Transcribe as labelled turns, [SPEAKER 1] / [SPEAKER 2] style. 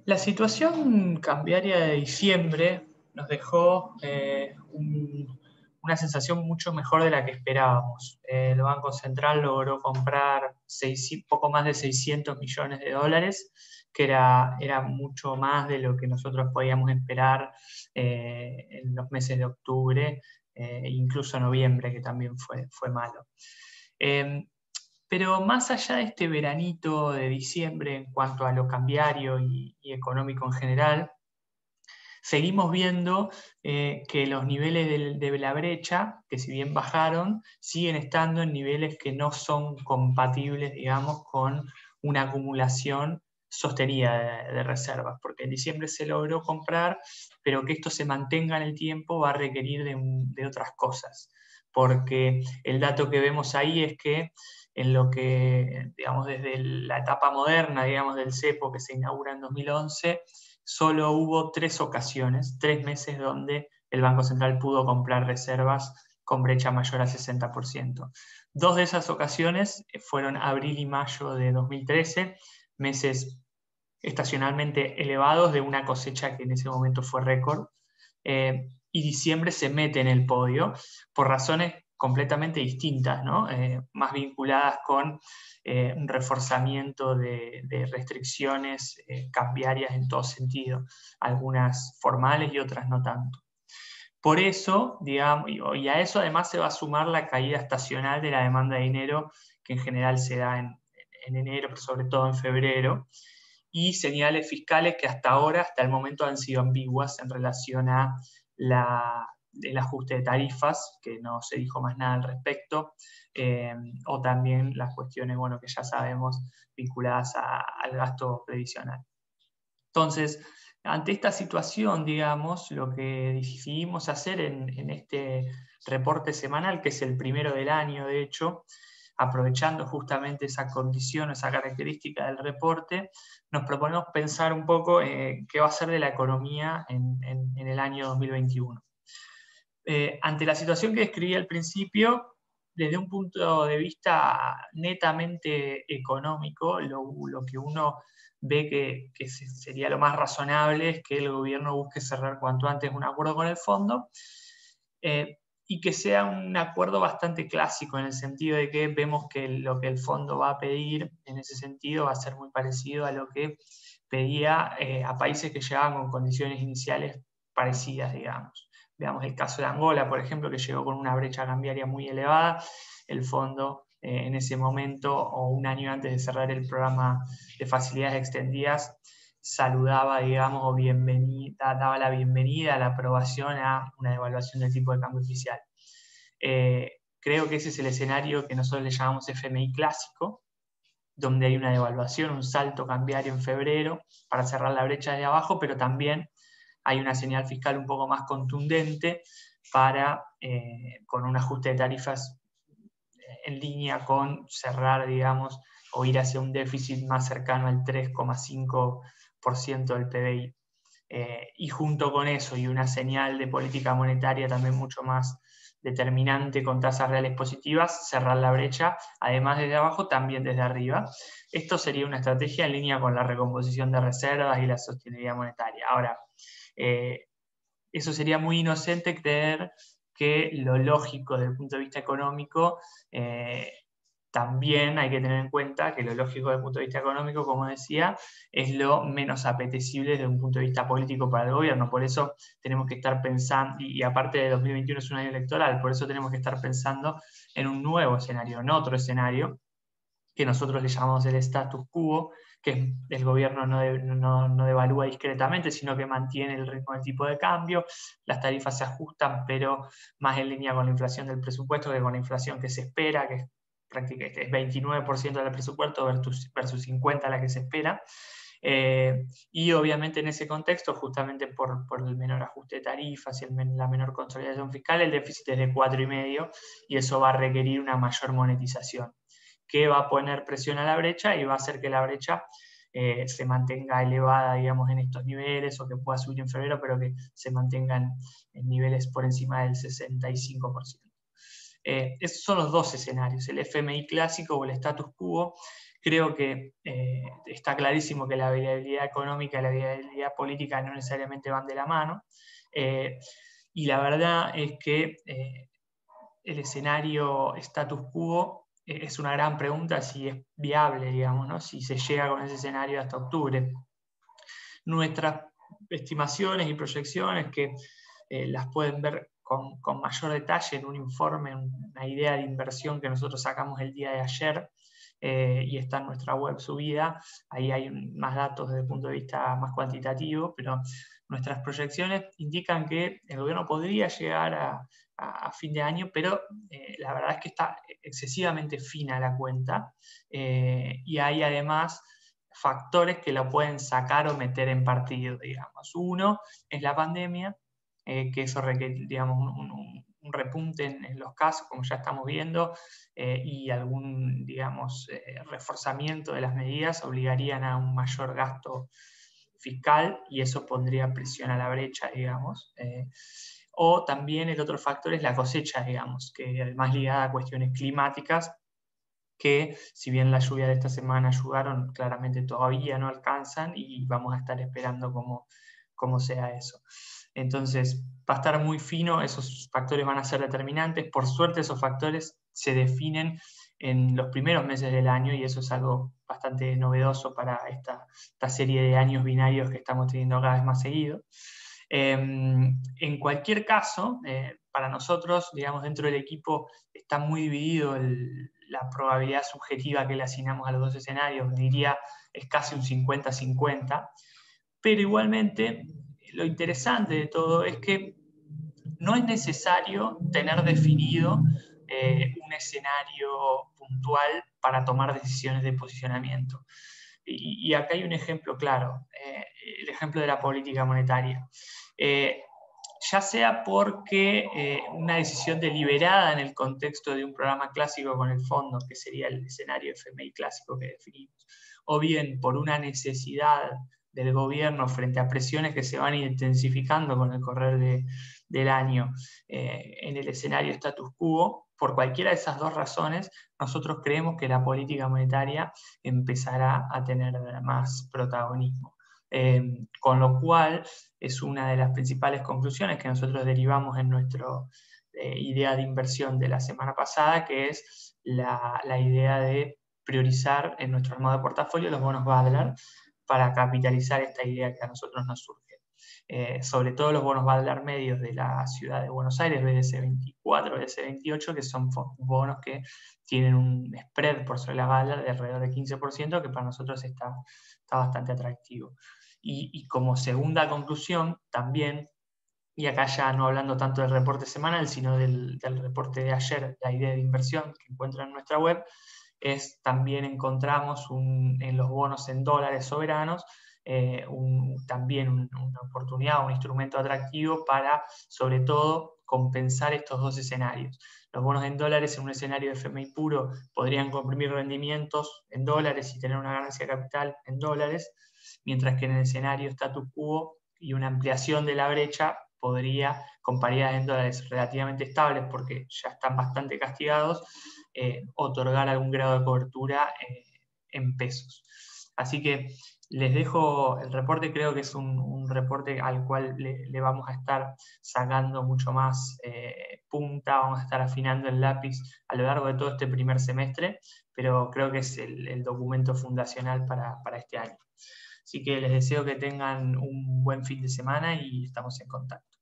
[SPEAKER 1] La situación cambiaria de diciembre nos dejó una sensación mucho mejor de la que esperábamos. El Banco Central logró comprar poco más de 600 millones de dólares, que era mucho más de lo que nosotros podíamos esperar en los meses de octubre, incluso noviembre, que también fue malo. Pero más allá de este veranito de diciembre en cuanto a lo cambiario y económico en general, seguimos viendo que los niveles de la brecha, que si bien bajaron, siguen estando en niveles que no son compatibles, digamos, con una acumulación sostenida de reservas, porque en diciembre se logró comprar, pero que esto se mantenga en el tiempo va a requerir de otras cosas, porque el dato que vemos ahí es que en lo que, digamos, desde la etapa moderna, digamos, del cepo que se inaugura en 2011, solo hubo 3 ocasiones, 3 meses donde el Banco Central pudo comprar reservas con brecha mayor al 60%. 2 de esas ocasiones fueron abril y mayo de 2013, meses estacionalmente elevados de una cosecha que en ese momento fue récord, y diciembre se mete en el podio por razones completamente distintas, ¿no? Más vinculadas con un reforzamiento de restricciones cambiarias en todo sentido, algunas formales y otras no tanto. Por eso, digamos, y a eso además se va a sumar la caída estacional de la demanda de dinero, que en general se da en enero, pero sobre todo en febrero, y señales fiscales que hasta ahora, hasta el momento, han sido ambiguas en relación a el ajuste de tarifas, que no se dijo más nada al respecto, o también las cuestiones, bueno, que ya sabemos, vinculadas al gasto previsional. Entonces, ante esta situación, digamos, lo que decidimos hacer en este reporte semanal, que es el primero del año, de hecho, aprovechando justamente esa condición, esa característica del reporte, nos proponemos pensar un poco qué va a ser de la economía en el año 2021. Ante la situación que describí al principio, desde un punto de vista netamente económico, lo que uno ve que sería lo más razonable es que el gobierno busque cerrar cuanto antes un acuerdo con el fondo, y que sea un acuerdo bastante clásico en el sentido de que vemos que lo que el fondo va a pedir en ese sentido va a ser muy parecido a lo que pedía a países que llegaban con condiciones iniciales parecidas, digamos. Veamos el caso de Angola, por ejemplo, que llegó con una brecha cambiaria muy elevada. El fondo en ese momento, o un año antes de cerrar el programa de facilidades extendidas, saludaba, digamos, o daba la bienvenida a la aprobación a una devaluación del tipo de cambio oficial. Creo que ese es el escenario que nosotros le llamamos FMI clásico, donde hay una devaluación, un salto cambiario en febrero para cerrar la brecha de abajo, pero también hay una señal fiscal un poco más contundente con un ajuste de tarifas en línea con cerrar, digamos, o ir hacia un déficit más cercano al 3,5% del PBI. Y junto con eso y una señal de política monetaria también mucho más determinante con tasas reales positivas, cerrar la brecha, además desde abajo, también desde arriba. Esto sería una estrategia en línea con la recomposición de reservas y la sostenibilidad monetaria. Ahora, eso sería muy inocente creer que lo lógico desde el punto de vista económico, también hay que tener en cuenta que lo lógico desde el punto de vista económico, como decía, es lo menos apetecible desde un punto de vista político para el gobierno. Por eso tenemos que estar pensando, y aparte de 2021 es un año electoral, por eso tenemos que estar pensando en un nuevo escenario, en otro escenario, que nosotros le llamamos el status quo, que el gobierno no devalúa discretamente, sino que mantiene el ritmo del tipo de cambio, las tarifas se ajustan, pero más en línea con la inflación del presupuesto que con la inflación que se espera, que es prácticamente es 29% del presupuesto versus 50% la que se espera. Y obviamente en ese contexto, justamente por el menor ajuste de tarifas y la menor consolidación fiscal, el déficit es de 4,5 y eso va a requerir una mayor monetización, que va a poner presión a la brecha y va a hacer que la brecha se mantenga elevada, digamos, en estos niveles, o que pueda subir en febrero, pero que se mantengan en niveles por encima del 65%. Esos son los dos escenarios, el FMI clásico o el status quo, Creo que está clarísimo que la viabilidad económica y la viabilidad política no necesariamente van de la mano, y la verdad es que el escenario status quo es una gran pregunta si es viable, digamos, ¿no? Si se llega con ese escenario hasta octubre. Nuestras estimaciones y proyecciones, que las pueden ver con mayor detalle en un informe, una idea de inversión que nosotros sacamos el día de ayer, y está en nuestra web subida. Ahí hay más datos desde el punto de vista más cuantitativo, pero nuestras proyecciones indican que el gobierno podría llegar a fin de año, pero la verdad es que está excesivamente fina la cuenta, y hay además factores que lo pueden sacar o meter en partido, digamos. Uno es la pandemia, que eso requiere, digamos, un repunte en los casos, como ya estamos viendo, y algún, digamos, reforzamiento de las medidas obligarían a un mayor gasto fiscal, y eso pondría presión a la brecha, digamos. O también el otro factor es la cosecha, digamos, que además ligada a cuestiones climáticas, que si bien la lluvia de esta semana ayudaron, claramente todavía no alcanzan, y vamos a estar esperando cómo sea eso. Entonces, va a estar muy fino, esos factores van a ser determinantes. Por suerte, esos factores se definen en los primeros meses del año, y eso es algo bastante novedoso para esta serie de años binarios que estamos teniendo cada vez más seguido. En cualquier caso, para nosotros, digamos, dentro del equipo está muy dividido la probabilidad subjetiva que le asignamos a los dos escenarios. Diría es casi un 50-50, pero igualmente lo interesante de todo es que no es necesario tener definido un escenario puntual para tomar decisiones de posicionamiento. Y acá hay un ejemplo claro, el ejemplo de la política monetaria. Ya sea porque una decisión deliberada en el contexto de un programa clásico con el fondo, que sería el escenario FMI clásico que definimos, o bien por una necesidad del gobierno frente a presiones que se van intensificando con el correr del año en el escenario status quo. Por cualquiera de esas dos razones, nosotros creemos que la política monetaria empezará a tener más protagonismo. Con lo cual es una de las principales conclusiones que nosotros derivamos en nuestra idea de inversión de la semana pasada, que es la idea de priorizar en nuestro armado de portafolio los bonos Badlar para capitalizar esta idea que a nosotros nos surge. Sobre todo los bonos Badlar medios de la ciudad de Buenos Aires, BDC24, BDC28, que son bonos que tienen un spread por sobre la Badlar de alrededor de 15%, que para nosotros está bastante atractivo. Y como segunda conclusión, también, y acá ya no hablando tanto del reporte semanal, sino del reporte de ayer, la idea de inversión que encuentran en nuestra web, es también encontramos en los bonos en dólares soberanos también una oportunidad, un instrumento atractivo para, sobre todo, compensar estos dos escenarios. Los bonos en dólares en un escenario de FMI puro podrían comprimir rendimientos en dólares y tener una ganancia de capital en dólares, mientras que en el escenario status quo y una ampliación de la brecha podría, con paridades en dólares relativamente estables porque ya están bastante castigados, otorgar algún grado de cobertura en pesos. Así que les dejo el reporte, creo que es un reporte al cual le vamos a estar sacando mucho más punta, vamos a estar afinando el lápiz a lo largo de todo este primer semestre, pero creo que es el documento fundacional para este año. Así que les deseo que tengan un buen fin de semana y estamos en contacto.